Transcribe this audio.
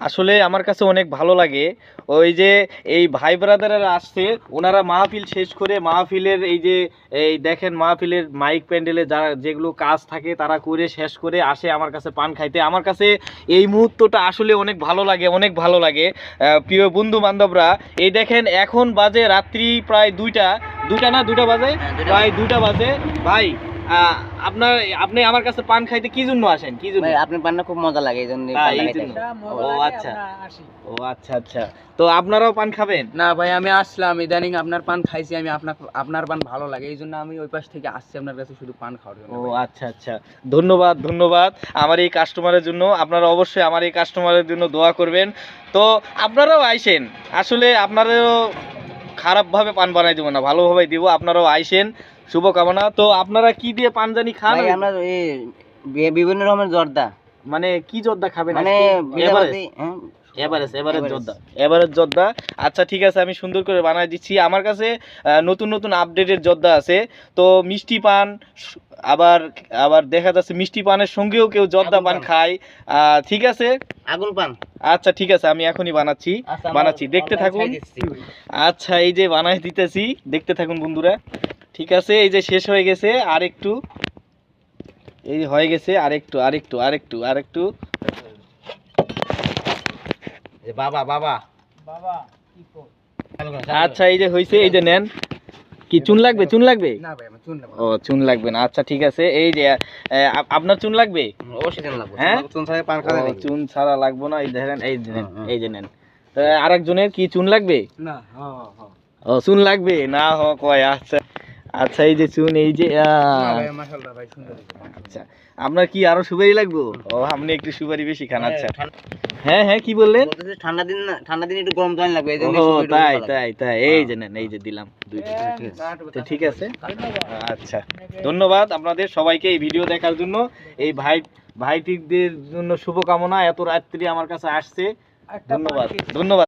আসলে আমার কাছে অনেক ভালো লাগে। ওই যে এই ভাই ব্রাদাররা আসছে, ওনারা মাহফিল শেষ করে মাহফিলের এই যে এই দেখেন মাহফিলের মাইক প্যান্ডেলে যারা যেগুলো কাজ থাকে তারা করে শেষ করে আসে আমার কাছে পান খাইতে। আমার কাছে এই মুহূর্তটা আসলে অনেক ভালো লাগে, অনেক ভালো লাগে। প্রিয় বন্ধু বান্ধবরা, এই দেখেন এখন বাজে রাত্রি প্রায় দুইটা বাজে, প্রায় 2টা বাজে। ভাই আপনি আমার কাছে পান খাইতে কি জন্য আসেন, কি জন্য? ভাই আপনার পানটা খুব মজা লাগে, এই জন্য ও আচ্ছা, ও আচ্ছা আচ্ছা। তো আপনারাও পান খাবেন? না ভাই, আমি আসলাম ইদানিং আপনার পান খাইছি, আমি আপনার পান ভালো লাগে, এই জন্য আমি ওই পাশ থেকে আসছি আপনার কাছে শুধু পান খাওয়ার জন্য। ও আচ্ছা আচ্ছা, ধন্যবাদ ধন্যবাদ আমার এই কাস্টমারের জন্য। আপনারা অবশ্যই আমার এই কাস্টমারের জন্য দোয়া করবেন। তো আপনারাও আইসেন, আসলে আপনাদেরও খারাপভাবে পান বানাই দেবো না, ভালোভাবে দিব। আপনারাও আইসেন, শুভকামনা। তো আপনারা কি দিয়ে পান জানি খান? ভাই আমরা এই বিভিন্ন রকমের জর্দা, মানে কি জর্দা খাবেন? মানে এভারেজ জর্দা। আচ্ছা ঠিক আছে, আমি সুন্দর করে বানাই দিচ্ছি। আমার কাছে নতুন নতুন আপডেটের জর্দা আছে। তো মিষ্টি পান, আবার আবার দেখা যাচ্ছে মিষ্টি পানের সঙ্গেও কেউ জর্দা পান খায়। ঠিক আছে, আগুন পান। আচ্ছা ঠিক আছে, আমি এখনই বানাচ্ছি, দেখতে থাকুন। আচ্ছা এই যে বানাই দিতেছি, দেখতে থাকুন বন্ধুরা। ঠিক আছে, এই যে শেষ হয়ে গেছে, আরেকটু, এই হয়ে গেছে, আরেকটু। বাবা বাবা আচ্ছা এই যে হয়েছে, এই যে নেন। কি চুন লাগবে? না ভাই, আমার চুন লাগবে। ও চুন লাগবে না, আচ্ছা ঠিক আছে। এই যে আপনার চুন লাগবে? অবশ্যই চুন লাগবে। হ্যাঁ, চুন ছাড়া পান খাওয়া যায়? চুন ছাড়া লাগবে না। এই দেখেন, এই যে নেন। আরেকজনের কি চুন লাগবে? না, ও চুন লাগবে না, কয় আচ্ছা আচ্ছা। এই যে চুন, এই যে মাশাআল্লাহ ভাই, সুন্দর। আচ্ছা, আপনার কি আরো সুপারি লাগবে? ও আপনি একটু সুপারি বেশি খান। আচ্ছা হ্যাঁ হ্যাঁ, কি বললেন? ঠান্ডা দিন না, ঠান্ডা দিন একটু গরম পানি লাগবে, এই জন্য। ও তাই, এই যে নেন, এই যে দিলাম 2টা। ঠিক আছে, আচ্ছা ধন্যবাদ আপনাদের সবাইকে এই ভিডিও দেখার জন্য। এই ভাইটিদের জন্য শুভকামনা, এত রাত্রি আমার কাছে আসছে। ধন্যবাদ।